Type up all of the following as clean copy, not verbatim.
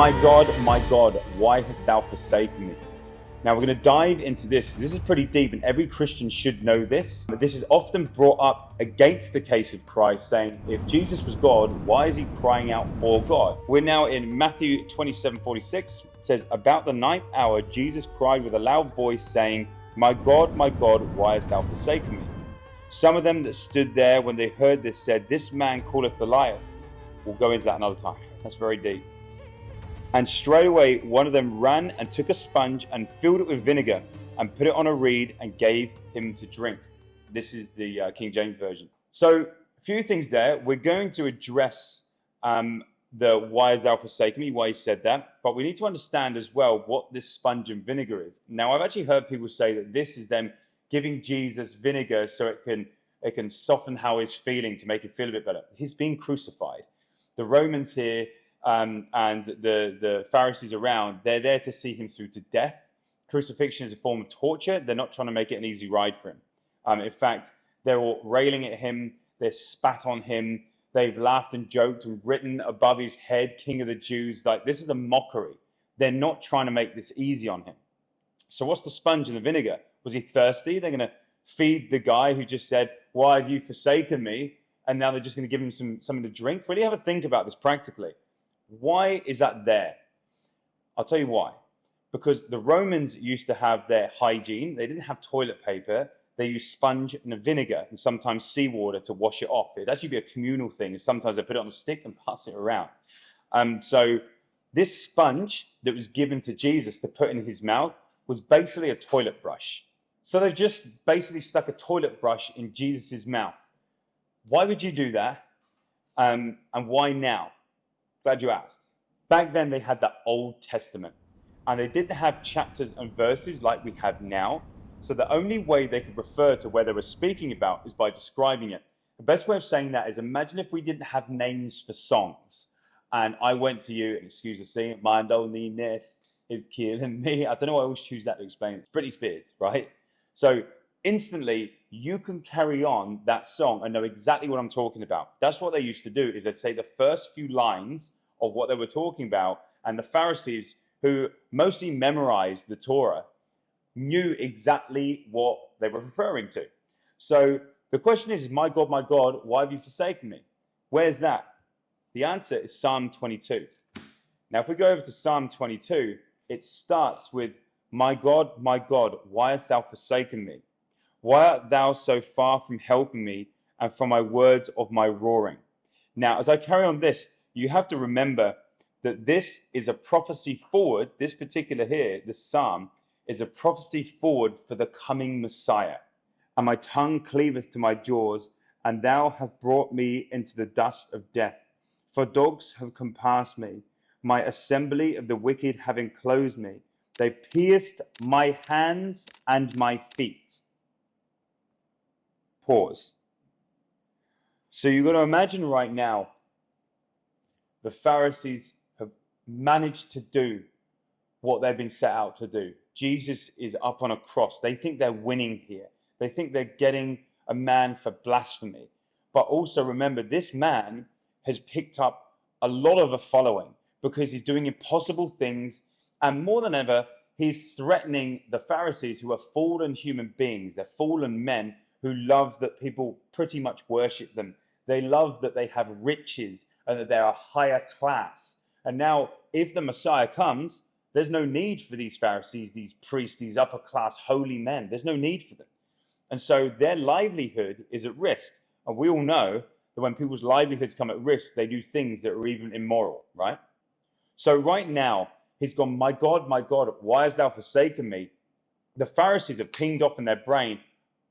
my God, why hast thou forsaken me? Now we're going to dive into this. This is pretty deep, and every Christian should know this. But this is often brought up against the case of Christ, saying, if Jesus was God, why is he crying out for God? We're now in Matthew 27:46. It says, about the ninth hour, Jesus cried with a loud voice, saying, my God, why hast thou forsaken me? Some of them that stood there when they heard this said, this man calleth Elias. We'll go into that another time. That's very deep. And straightway one of them ran and took a sponge and filled it with vinegar and put it on a reed and gave him to drink. This is the King James Version. So a few things there. We're going to address the why hast thou forsaken me, why he said that. But we need to understand as well what this sponge and vinegar is. Now, I've actually heard people say that this is them giving Jesus vinegar so it can soften how he's feeling, to make him feel a bit better. He's being crucified. The Romans here and the Pharisees around, they're there to see him through to death. Crucifixion is a form of torture. They're not trying to make it an easy ride for him. In fact, they're all railing at him. They're spat on him. They've laughed and joked and written above his head, King of the Jews. Like, this is a mockery. They're not trying to make this easy on him. So what's the sponge and the vinegar? Was he thirsty? They're going to feed the guy who just said, why have you forsaken me? And now they're just going to give him something to drink? Really have a think about this practically. Why is that there? I'll tell you why. Because the Romans used to have their hygiene. They didn't have toilet paper. They used sponge and vinegar and sometimes seawater to wash it off. It'd actually be a communal thing. Sometimes they put it on a stick and pass it around. So this sponge that was given to Jesus to put in his mouth was basically a toilet brush. So they've just basically stuck a toilet brush in Jesus' mouth. Why would you do that? And why now? Glad you asked. Back then they had the Old Testament, and they didn't have chapters and verses like we have now. So the only way they could refer to where they were speaking about is by describing it. The best way of saying that is, imagine if we didn't have names for songs, and I went to you, and excuse the singing, my loneliness is killing me. I don't know why I always choose that to explain it. It's Britney Spears, right? So instantly you can carry on that song and know exactly what I'm talking about. That's what they used to do, is they'd say the first few lines of what they were talking about, and the Pharisees, who mostly memorized the Torah, knew exactly what they were referring to. So the question is, my God, why have you forsaken me? Where's that? The answer is Psalm 22. Now, if we go over to Psalm 22, it starts with, my God, why hast thou forsaken me? Why art thou so far from helping me and from my words of my roaring? Now, as I carry on this, you have to remember that this is a prophecy forward. This particular here, this psalm, is a prophecy forward for the coming Messiah. And my tongue cleaveth to my jaws, and thou hast brought me into the dust of death. For dogs have compassed me, my assembly of the wicked have enclosed me. They pierced my hands and my feet. Pause. So you've got to imagine right now, the Pharisees have managed to do what they've been set out to do. Jesus is up on a cross. They think they're winning here. They think they're getting a man for blasphemy. But also remember, this man has picked up a lot of a following because he's doing impossible things. And more than ever, he's threatening the Pharisees, who are fallen human beings. They're fallen men who love that people pretty much worship them. They love that they have riches and that they're a higher class. And now, if the Messiah comes, there's no need for these Pharisees, these priests, these upper class holy men. There's no need for them. And so their livelihood is at risk. And we all know that when people's livelihoods come at risk, they do things that are even immoral, right? So right now, he's gone, my God, why hast thou forsaken me? The Pharisees have pinged off in their brain,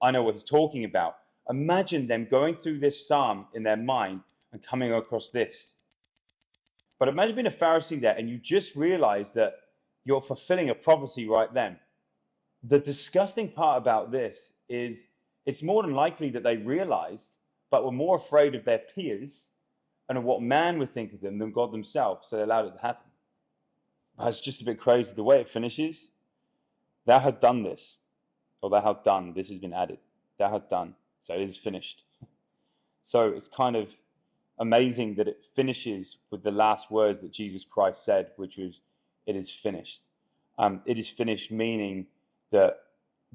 I know what he's talking about. Imagine them going through this psalm in their mind and coming across this. But imagine being a Pharisee there and you just realize that you're fulfilling a prophecy right then. The disgusting part about this is it's more than likely that they realized, but were more afraid of their peers and of what man would think of them than God themselves, so they allowed it to happen. But it's just a bit crazy. The way it finishes, thou hast done this, or thou hast done, this has been added. Thou hast done, so it is finished. So it's kind of amazing that it finishes with the last words that Jesus Christ said, which was, "It is finished." It is finished, meaning that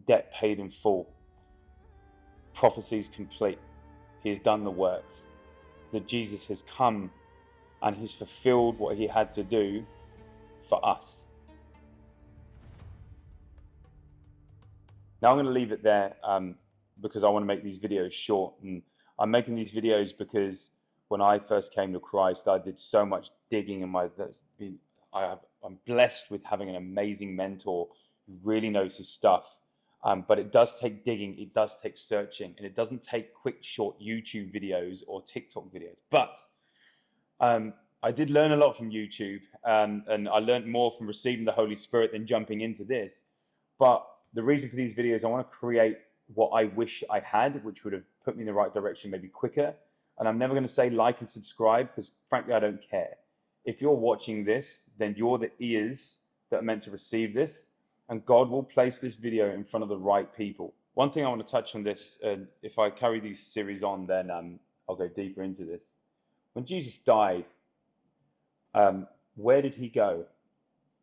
debt paid in full, prophecy is complete. He has done the works. That Jesus has come and he's fulfilled what he had to do for us. Now I'm going to leave it there because I want to make these videos short. And I'm making these videos because when I first came to Christ, I did so much digging in I'm blessed with having an amazing mentor who really knows his stuff. But it does take digging, it does take searching, and it doesn't take quick, short YouTube videos or TikTok videos. But I did learn a lot from YouTube, and I learned more from receiving the Holy Spirit than jumping into this. But the reason for these videos, I want to create what I wish I had, which would have put me in the right direction maybe quicker. And I'm never going to say like and subscribe because frankly, I don't care. If you're watching this, then you're the ears that are meant to receive this. And God will place this video in front of the right people. One thing I want to touch on this, if I carry these series on, then I'll go deeper into this. When Jesus died, where did he go?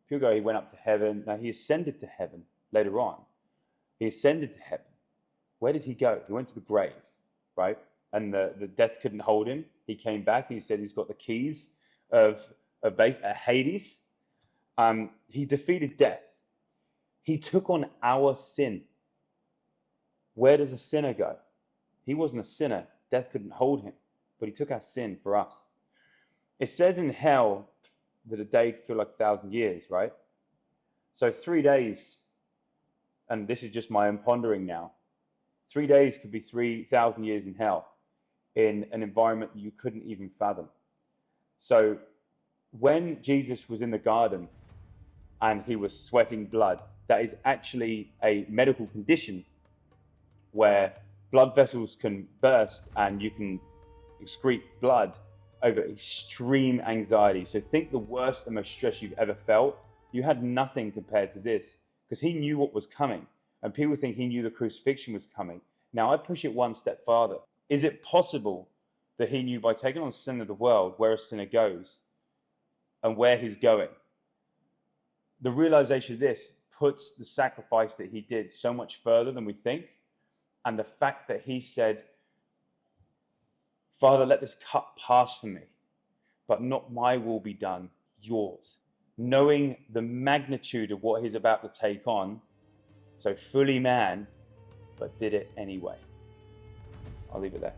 People go, he went up to heaven. Now, he ascended to heaven later on. He ascended to heaven. Where did he go? He went to the grave, right? And the death couldn't hold him. He came back. He said he's got the keys of Hades. He defeated death. He took on our sin. Where does a sinner go? He wasn't a sinner. Death couldn't hold him. But he took our sin for us. It says in hell that a day could feel like 1,000 years, right? So 3 days, and this is just my own pondering now, 3 days could be 3,000 years in hell in an environment that you couldn't even fathom. So when Jesus was in the garden and he was sweating blood, that is actually a medical condition where blood vessels can burst and you can excrete blood over extreme anxiety. So think the worst and most stress you've ever felt. You had nothing compared to this because he knew what was coming. And people think he knew the crucifixion was coming. Now I push it one step farther. Is it possible that he knew by taking on the sin of the world where a sinner goes and where he's going? The realization of this puts the sacrifice that he did so much further than we think. And the fact that he said, "Father, let this cup pass from me, but not my will be done, yours." Knowing the magnitude of what he's about to take on, so fully man, but did it anyway. I'll leave it there.